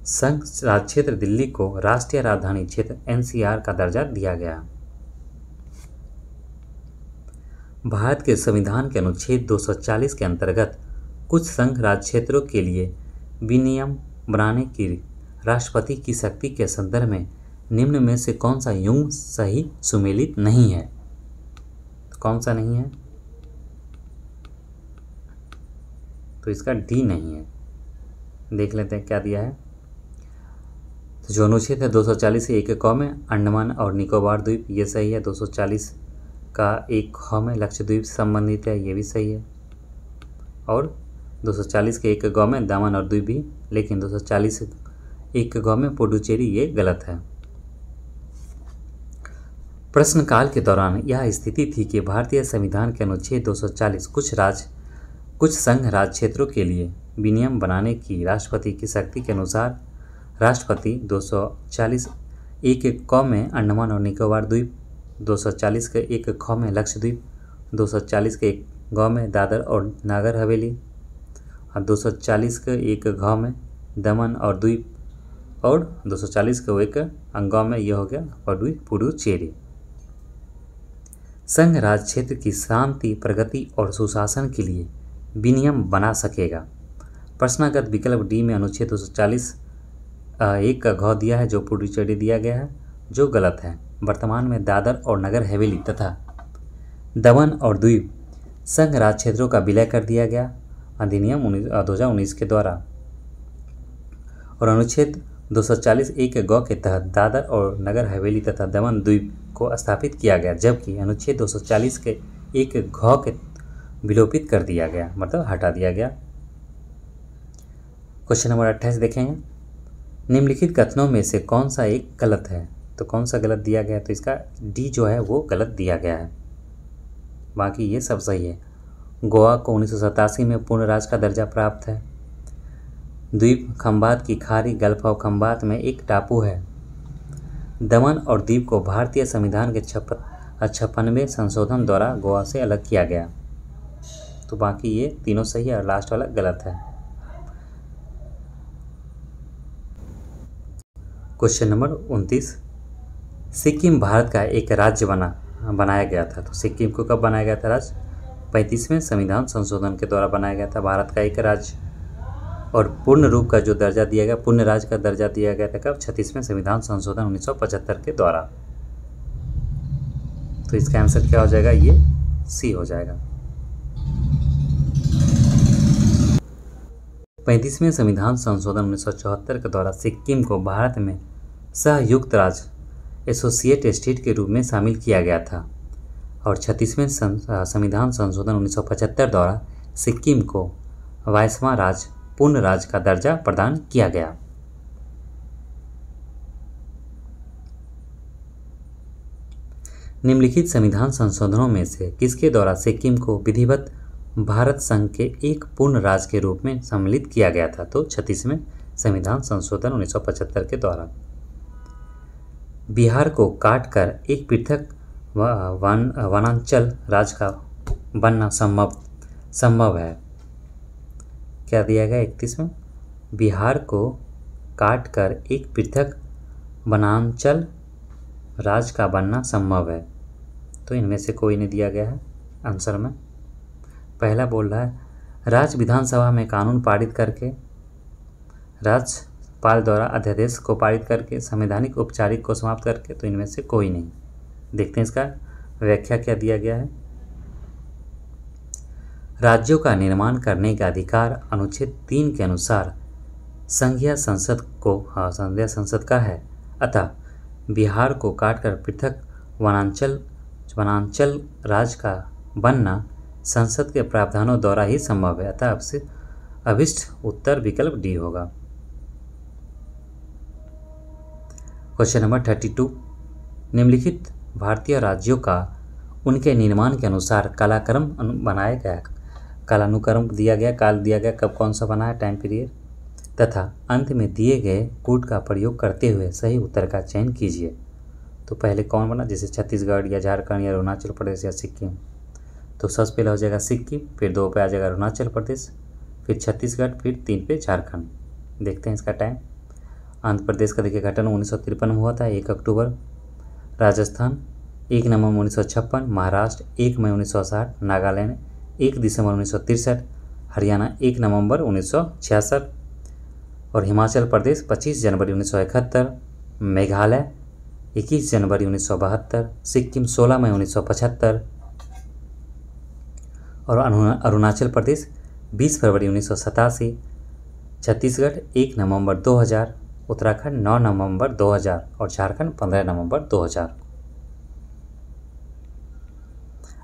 A: संघ राज्य क्षेत्र दिल्ली को राष्ट्रीय राजधानी क्षेत्र NCR का दर्जा दिया गया है। भारत के संविधान के अनुच्छेद 240 के अंतर्गत कुछ संघ राज्य क्षेत्रों के लिए विनियम बनाने की राष्ट्रपति की शक्ति के संदर्भ में निम्न में से कौन सा युग्म सही सुमेलित नहीं है, तो कौन सा नहीं है, तो इसका D नहीं है। देख लेते हैं क्या दिया है। तो जो अनुच्छेद है 240 के 1 क में अंडमान और निकोबार द्वीप, ये सही है। 240 का 1 ख में लक्षद्वीप से संबंधित है, ये भी सही है। और 240 के 1 ग में दामन और द्वीप भी, लेकिन 240 1 ग में पुडुचेरी, ये गलत है। प्रश्नकाल के दौरान यह स्थिति थी कि भारतीय संविधान के अनुच्छेद 240 कुछ संघ राज्य क्षेत्रों के लिए विनियम बनाने की राष्ट्रपति की शक्ति के अनुसार राष्ट्रपति 240 1 क में अंडमान और निकोबार द्वीप, 240 के 1 ख में लक्षद्वीप, 240 के एक गाँव में दादर और नागर हवेली, और 240 के एक गाँव में दमन और द्वीप, और 240 के एक गाँव में यह हो गया पुडुचेरी। संघ राज्य क्षेत्र की शांति, प्रगति और सुशासन के लिए विनियम बना सकेगा। प्रश्नागत विकल्प डी में अनुच्छेद 240 एक का घ दिया है जो पुडुचेरी दिया गया है, जो गलत है। वर्तमान में दादर और नगर हवेली तथा दमन और द्वीप संघ राज्य क्षेत्रों का विलय कर दिया गया अधिनियम 2019 के द्वारा, और अनुच्छेद 240 एक ग के तहत दादर और नगर हवेली तथा दमन द्वीप को स्थापित किया गया, जबकि अनुच्छेद 240 के एक घ के विलोपित कर दिया गया, मतलब हटा दिया गया। क्वेश्चन नंबर 28 देखेंगे। निम्नलिखित कथनों में से कौन सा एक गलत है? तो कौन सा गलत दिया गया है? तो इसका डी जो है वो गलत दिया गया है, बाकी ये सब सही है। गोवा को 1987 में पूर्ण राज्य का दर्जा प्राप्त है। द्वीप खंबात की खाड़ी गल्फ ऑफ खंबात में एक टापू है। दमन और दीव को भारतीय संविधान के 56वें संशोधन द्वारा गोवा से अलग किया गया। तो बाकी ये तीनों सही है और लास्ट वाला गलत है। Question number 29। सिक्किम भारत का एक राज्य बनाया गया था। तो सिक्किम को कब बनाया गया था राज्य? 35वें संविधान संशोधन के द्वारा बनाया गया था भारत का एक राज्य। और पूर्ण रूप का जो दर्जा दिया गया, पूर्ण राज्य का दर्जा दिया गया था कब? 36वें संविधान संशोधन 1975 के द्वारा। तो इसका आंसर क्या हो जाएगा? ये सी हो जाएगा। 35वें संविधान संशोधन 1974 के द्वारा सिक्किम को भारत में सहयुक्त राज्य एसोसिएट स्टेट के रूप में शामिल किया गया था, और 36वें संविधान संशोधन 1975 द्वारा सिक्किम को 22वां राज्य पूर्ण राज्य का दर्जा प्रदान किया गया। निम्नलिखित संविधान संशोधनों में से किसके द्वारा सिक्किम को विधिवत भारत संघ के एक पूर्ण राज्य के रूप में सम्मिलित किया गया था? तो 36वें संविधान संशोधन 1975 के द्वारा। बिहार को काटकर एक पृथक वनांचल राज्य का बनना संभव है। क्या दिया गया 31 में? बिहार को काटकर एक पृथक वनांचल राज्य का बनना संभव है। तो इनमें से कोई नहीं दिया गया है आंसर में। पहला बोल रहा है राज्य विधानसभा में कानून पारित करके, राज्यपाल द्वारा अध्यादेश को पारित करके, संवैधानिक औपचारिक को समाप्त करके। तो इनमें से कोई नहीं। देखते हैं इसका व्याख्या क्या दिया गया है। राज्यों का निर्माण करने का अधिकार अनुच्छेद 3 के अनुसार संघीय संसद का है, अतः बिहार को काटकर पृथक वनांचल राज्य का बनना संसद के प्रावधानों द्वारा ही संभव है, अतः आपसे अभिष्ट उत्तर विकल्प डी होगा। Question number 32। निम्नलिखित भारतीय राज्यों का उनके निर्माण के अनुसार कालाक्रम बनाया गया, कालानुक्रम दिया गया, काल दिया गया, कब कौन सा बना है, टाइम पीरियड, तथा अंत में दिए गए कूट का प्रयोग करते हुए सही उत्तर का चयन कीजिए। तो पहले कौन बना? जैसे छत्तीसगढ़ या झारखंड या अरुणाचल प्रदेश या सिक्किम। तो सबसे पहले हो जाएगा सिक्किम, फिर 2 पे आ जाएगा अरुणाचल प्रदेश, फिर छत्तीसगढ़, फिर 3 पे झारखंड। देखते हैं इसका टाइम। आंध्र प्रदेश का देखिए गठन 1953 में हुआ था 1 अक्टूबर। राजस्थान 1 नवंबर 1956, महाराष्ट्र 1 मई 1960, नागालैंड 1 दिसंबर 1963, हरियाणा 1 नवंबर 1966 और हिमाचल प्रदेश 25 जनवरी 1971, मेघालय 21 जनवरी 1972, सिक्किम 16 मई 1975 और अरुणाचल प्रदेश 20 फरवरी 1987, छत्तीसगढ़ 1 नवंबर 2000, उत्तराखंड 9 नवंबर 2000 और झारखंड 15 नवंबर 2000।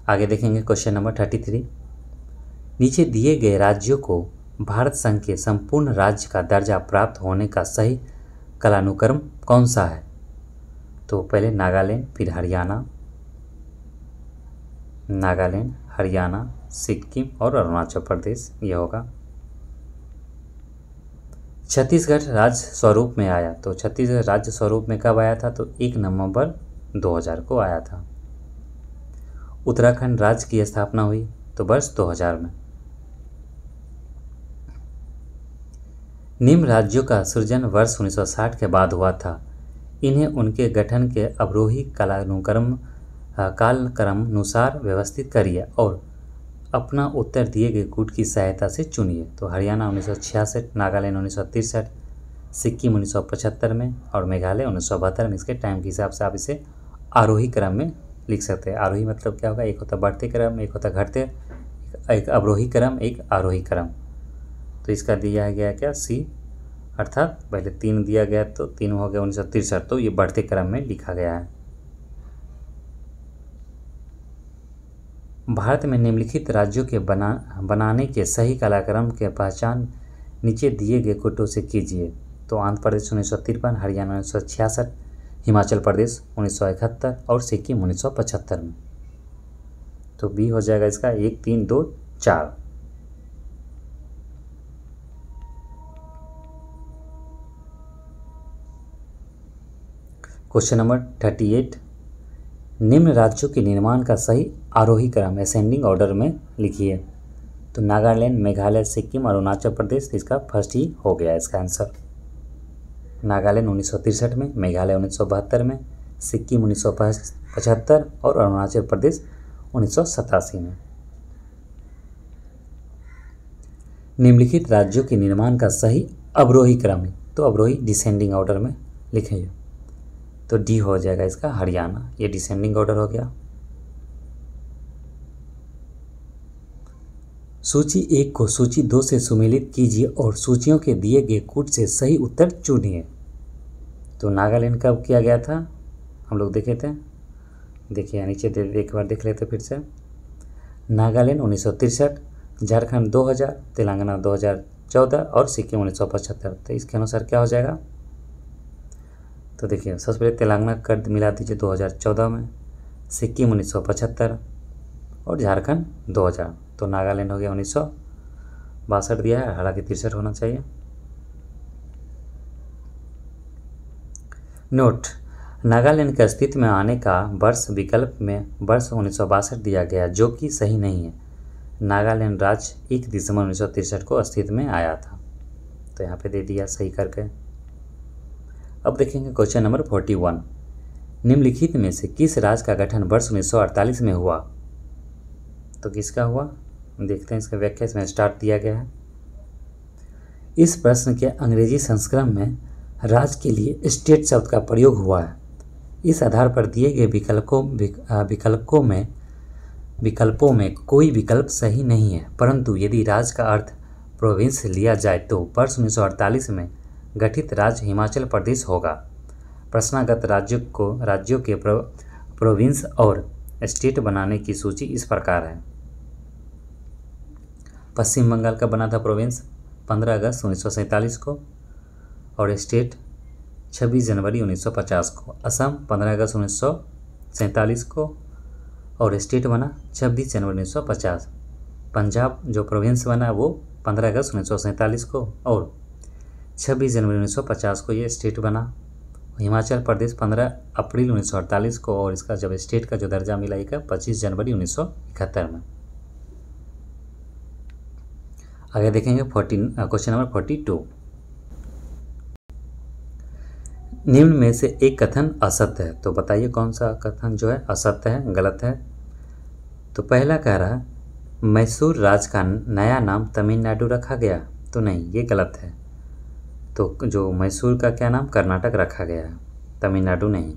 A: आगे देखेंगे क्वेश्चन नंबर 33। नीचे दिए गए राज्यों को भारत संघ के संपूर्ण राज्य का दर्जा प्राप्त होने का सही कालानुक्रम कौन सा है? तो पहले नागालैंड, फिर हरियाणा, सिक्किम और अरुणाचल प्रदेश ये होगा। छत्तीसगढ़ राज्य स्वरूप में आया। तो छत्तीसगढ़ राज्य स्वरूप में कब आया था? तो 1 नवंबर 2000 को आया था। उत्तराखंड राज्य की स्थापना हुई? तो वर्ष 2000 में। निम्न राज्यों का सृजन वर्ष 1960 के बाद हुआ था। इन्हें उनके गठन के अवरोही कालक्रमानुसार व्यवस्थित करिए और अपना उत्तर दिए गए कूट की सहायता से चुनिए। तो हरियाणा 1966, नागालैंड 1963, सिक्किम 1975 में और मेघालय 1972 में। इसके टाइम के हिसाब से आप इसे आरोही क्रम में लिख सकते हैं। आरोही मतलब क्या होगा? एक होता बढ़ते क्रम, एक होता घटते, एक अवरोही क्रम, एक आरोही क्रम। तो इसका दिया गया क्या? सी, अर्थात पहले 3 दिया गया तो 3 हो गया 1963, तो ये बढ़ते क्रम में लिखा गया है। भारत में निम्नलिखित राज्यों के बनाने के सही कालक्रम के पहचान नीचे दिए गए कूटों से कीजिए। तो आंध्र प्रदेश 1953, हरियाणा 1966, हिमाचल प्रदेश 1971 और सिक्किम 1975 में। तो बी हो जाएगा इसका 1, 3, 2, 4। क्वेश्चन नंबर 38, निम्न राज्यों के निर्माण का सही आरोही क्रम असेंडिंग ऑर्डर में लिखिए। तो नागालैंड, मेघालय, सिक्किम और अरुणाचल प्रदेश, इसका फर्स्ट ही हो गया इसका आंसर। नागालैंड 1963 में, मेघालय 1972 में, सिक्किम 1975 और अरुणाचल प्रदेश 1987 में। निम्नलिखित राज्यों के निर्माण का सही अवरोही क्रम, तो अवरोही डिसेंडिंग ऑर्डर में लिखेंगे। तो डी हो जाएगा इसका हरियाणा, ये डिसेंडिंग ऑर्डर हो गया। सूची 1 को सूची 2 से सुमेलित कीजिए और सूचियों के दिए गए कूट से सही उत्तर चुनिए। तो नागालैंड कब किया गया था? हम लोग देखे थे, देखिए नीचे एक बार देख लेते फिर से। नागालैंड 1963, झारखंड 2000, तेलंगाना 2014 और सिक्किम 1975। तो इसके अनुसार क्या हो जाएगा? तो देखिए सबसे पहले तेलंगाना कर मिला दीजिए 2014 में, सिक्किम 1975 और झारखंड 2000। तो नागालैंड हो गया 1962 दिया है, हालांकि 63 होना चाहिए। नोट, नागालैंड के अस्तित्व में आने का वर्ष विकल्प में वर्ष 1962 दिया गया, जो कि सही नहीं है। नागालैंड राज्य 1 दिसंबर 1963 को अस्तित्व में आया था। तो यहाँ पे दे दिया सही करके। अब देखेंगे क्वेश्चन नंबर 41, निम्नलिखित में से किस राज्य का गठन वर्ष 1948 में हुआ? तो किसका हुआ? देखते हैं इसका व्याख्या, इसमें स्टार्ट दिया गया है। इस प्रश्न के अंग्रेजी संस्करण में राज्य के लिए स्टेट शब्द का प्रयोग हुआ है। इस आधार पर दिए गए विकल्पों में कोई विकल्प सही नहीं है, परंतु यदि राज्य का अर्थ प्रोविंस लिया जाए तो वर्ष 1948 में गठित राज्य हिमाचल प्रदेश होगा। प्रश्नागत राज्यों के प्रोविंस और स्टेट बनाने की सूची इस प्रकार है। पश्चिम बंगाल का बना था प्रोविंस 15 अगस्त 1947 को और स्टेट 26 जनवरी 1950 को। असम 15 अगस्त 1947 को और स्टेट बना 26 जनवरी 1950। पंजाब जो प्रोविंस बना वो 15 अगस्त 1947 को और 26 जनवरी 1950 को ये स्टेट बना। हिमाचल प्रदेश 15 अप्रैल 1948 को और इसका जब स्टेट का जो दर्जा मिला एक 25 जनवरी 1971 में। आगे देखेंगे क्वेश्चन नंबर 42, निम्न में से एक कथन असत्य है। तो बताइए कौन सा कथन जो है असत्य है, गलत है। तो पहला कह रहा है मैसूर राज्य का नया नाम तमिलनाडु रखा गया। तो नहीं, ये गलत है। तो जो मैसूर का क्या नाम कर्नाटक रखा गया है, तमिलनाडु नहीं।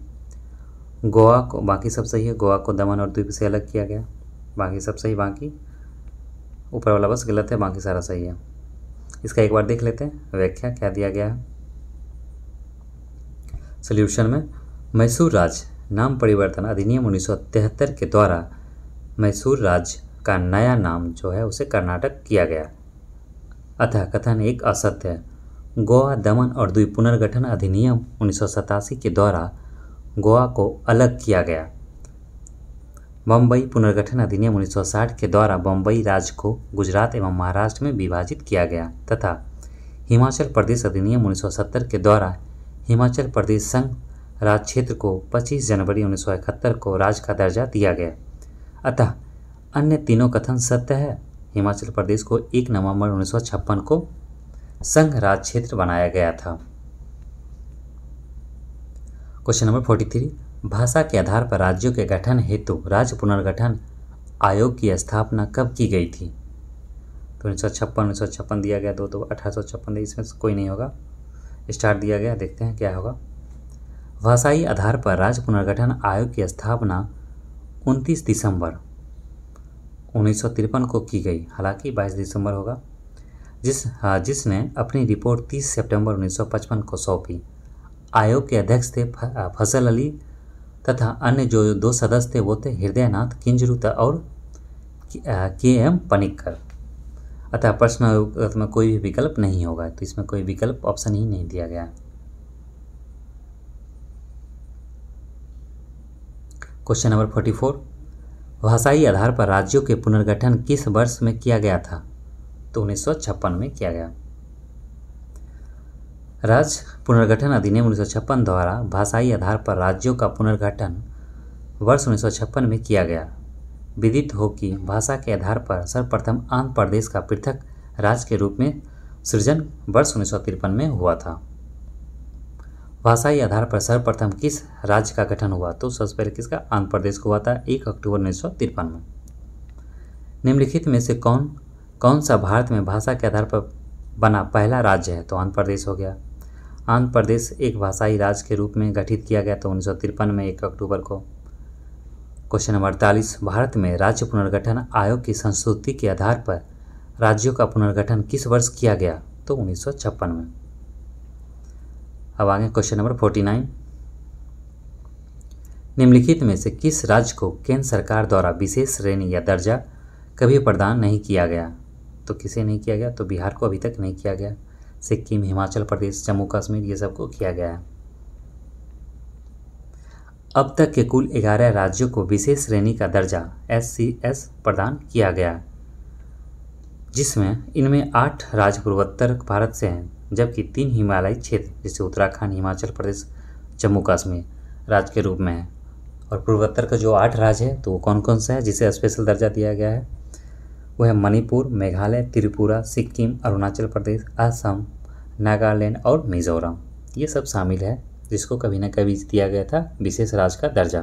A: गोवा को, बाकी सब सही है। गोवा को दमन और द्वीप से अलग किया गया, बाकी सब सही। बाकी ऊपर वाला बस गलत है, बाकी सारा सही है। इसका एक बार देख लेते हैं व्याख्या क्या दिया गया है सॉल्यूशन में। मैसूर राज्य नाम परिवर्तन अधिनियम 1973 के द्वारा मैसूर राज्य का नया नाम जो है उसे कर्नाटक किया गया, अतः कथन एक असत्य है। गोवा दमन और द्वीप पुनर्गठन अधिनियम 1987 के द्वारा गोवा को अलग किया गया। बम्बई पुनर्गठन अधिनियम 1960 के द्वारा बम्बई राज्य को गुजरात एवं महाराष्ट्र में विभाजित किया गया तथा हिमाचल प्रदेश अधिनियम 1970 के द्वारा हिमाचल प्रदेश संघ राज्य क्षेत्र को 25 जनवरी 1971 को राज्य का दर्जा दिया गया। अतः अन्य तीनों कथन सत्य है। हिमाचल प्रदेश को 1 नवंबर 1956 को संघ राज क्षेत्र बनाया गया था। क्वेश्चन नंबर 43, भाषा के आधार पर राज्यों के गठन हेतु राज्य पुनर्गठन आयोग की स्थापना कब की गई थी? तो 1956 दिया गया, 2 1856, इसमें से कोई नहीं होगा। स्टार्ट दिया गया, देखते हैं क्या होगा। भाषाई आधार पर राज्य पुनर्गठन आयोग की स्थापना 29 दिसंबर 1953 को की गई, हालांकि 22 दिसंबर होगा, जिसने अपनी रिपोर्ट 30 सितंबर 1955 को सौंपी। आयोग के अध्यक्ष थे फजल अली तथा अन्य जो 2 सदस्य थे वो थे हृदयनाथ किंजरू और के.एम. पनिक्कर। अतः प्रश्न में कोई भी विकल्प नहीं होगा, तो इसमें कोई विकल्प ऑप्शन ही नहीं दिया गया। क्वेश्चन नंबर 44, भाषाई आधार पर राज्यों के पुनर्गठन किस वर्ष में किया गया था? तो 1956 में किया गया। राज्य पुनर्गठन अधिनियम 1956 द्वारा भाषाई आधार पर राज्यों का पुनर्गठन वर्ष 1956 में किया गया। विदित हो कि भाषा के आधार पर सर्वप्रथम आंध्र प्रदेश का पृथक राज्य के रूप में सृजन वर्ष 1953 में हुआ था। भाषाई आधार पर सर्वप्रथम किस राज्य का गठन हुआ? तो सबसे पहले किसका? आंध्र प्रदेश को हुआ था 1 अक्टूबर 1953 में। निम्नलिखित में से कौन सा भारत में भाषा के आधार पर बना पहला राज्य है? तो आंध्र प्रदेश हो गया। आंध्र प्रदेश एक भाषाई राज्य के रूप में गठित किया गया तो 1953 में 1 अक्टूबर को। क्वेश्चन नंबर 48, भारत में राज्य पुनर्गठन आयोग की संस्तुति के आधार पर राज्यों का पुनर्गठन किस वर्ष किया गया? तो 1956 में। अब आगे क्वेश्चन नंबर 49, निम्नलिखित में से किस राज्य को केंद्र सरकार द्वारा विशेष श्रेणी या दर्जा कभी प्रदान नहीं किया गया? तो किसे नहीं किया गया? तो बिहार को अभी तक नहीं किया गया। सिक्किम, हिमाचल प्रदेश, जम्मू कश्मीर, ये सबको किया गया है। अब तक के कुल 11 राज्यों को विशेष श्रेणी का दर्जा SCS प्रदान किया गया, जिसमें इनमें 8 राज्य पूर्वोत्तर भारत से हैं, जबकि 3 हिमालयी क्षेत्र जैसे उत्तराखंड, हिमाचल प्रदेश, जम्मू कश्मीर राज्य के रूप में है। और पूर्वोत्तर का जो 8 राज्य है तो वो कौन कौन सा है जिसे स्पेशल दर्जा दिया गया है? वो है मणिपुर, मेघालय, त्रिपुरा, सिक्किम, अरुणाचल प्रदेश, असम, नागालैंड और मिजोरम, ये सब शामिल है, जिसको कभी ना कभी दिया गया था विशेष राज्य का दर्जा।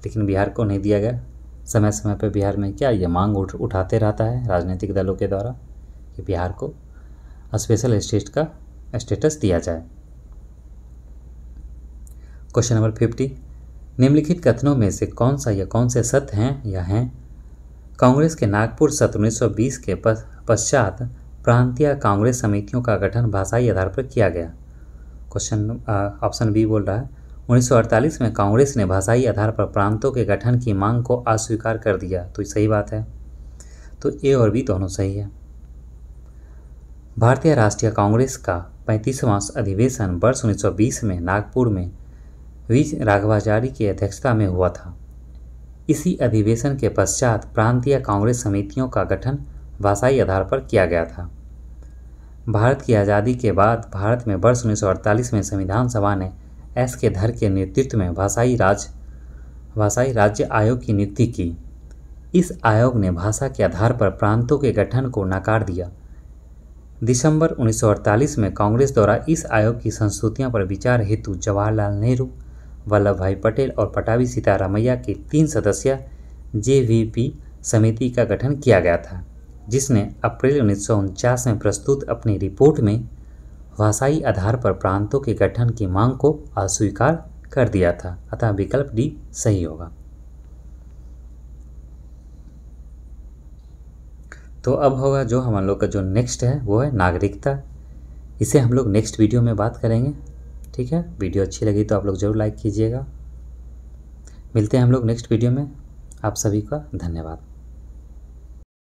A: लेकिन बिहार को नहीं दिया गया। समय समय पर बिहार में क्या ये मांग उठाते रहता है राजनीतिक दलों के द्वारा कि बिहार को स्पेशल स्टेट का स्टेटस दिया जाए। क्वेश्चन नंबर 50, निम्नलिखित कथनों में से कौन सा या कौन से सत्य हैं या हैं? कांग्रेस के नागपुर सत्र 1920 के पश्चात प्रांतीय कांग्रेस समितियों का गठन भाषाई आधार पर किया गया। क्वेश्चन ऑप्शन बी बोल रहा है 1948 में कांग्रेस ने भाषाई आधार पर प्रांतों के गठन की मांग को अस्वीकार कर दिया, तो सही बात है। तो ए और बी दोनों सही है। भारतीय राष्ट्रीय कांग्रेस का 35वां अधिवेशन वर्ष 1920 में नागपुर में वी राघवाचारी की अध्यक्षता में हुआ था। इसी अधिवेशन के पश्चात प्रांतीय कांग्रेस समितियों का गठन भाषाई आधार पर किया गया था। भारत की आज़ादी के बाद भारत में वर्ष 1948 में संविधान सभा ने एस के धर के नेतृत्व में भाषाई राज्य आयोग की नियुक्ति की। इस आयोग ने भाषा के आधार पर प्रांतों के गठन को नकार दिया। दिसंबर 1948 में कांग्रेस द्वारा इस आयोग की संस्तुतियों पर विचार हेतु जवाहरलाल नेहरू, वल्लभ भाई पटेल और पटाभी सीतारामैया की 3 सदस्यीय JVP समिति का गठन किया गया था, जिसने अप्रैल 1949 में प्रस्तुत अपनी रिपोर्ट में भाषाई आधार पर प्रांतों के गठन की मांग को अस्वीकार कर दिया था। अतः विकल्प डी सही होगा। तो अब होगा जो हम लोग का जो नेक्स्ट है वो है नागरिकता। इसे हम लोग नेक्स्ट वीडियो में बात करेंगे। ठीक है, वीडियो अच्छी लगी तो आप लोग ज़रूर लाइक कीजिएगा। मिलते हैं हम लोग नेक्स्ट वीडियो में। आप सभी का धन्यवाद।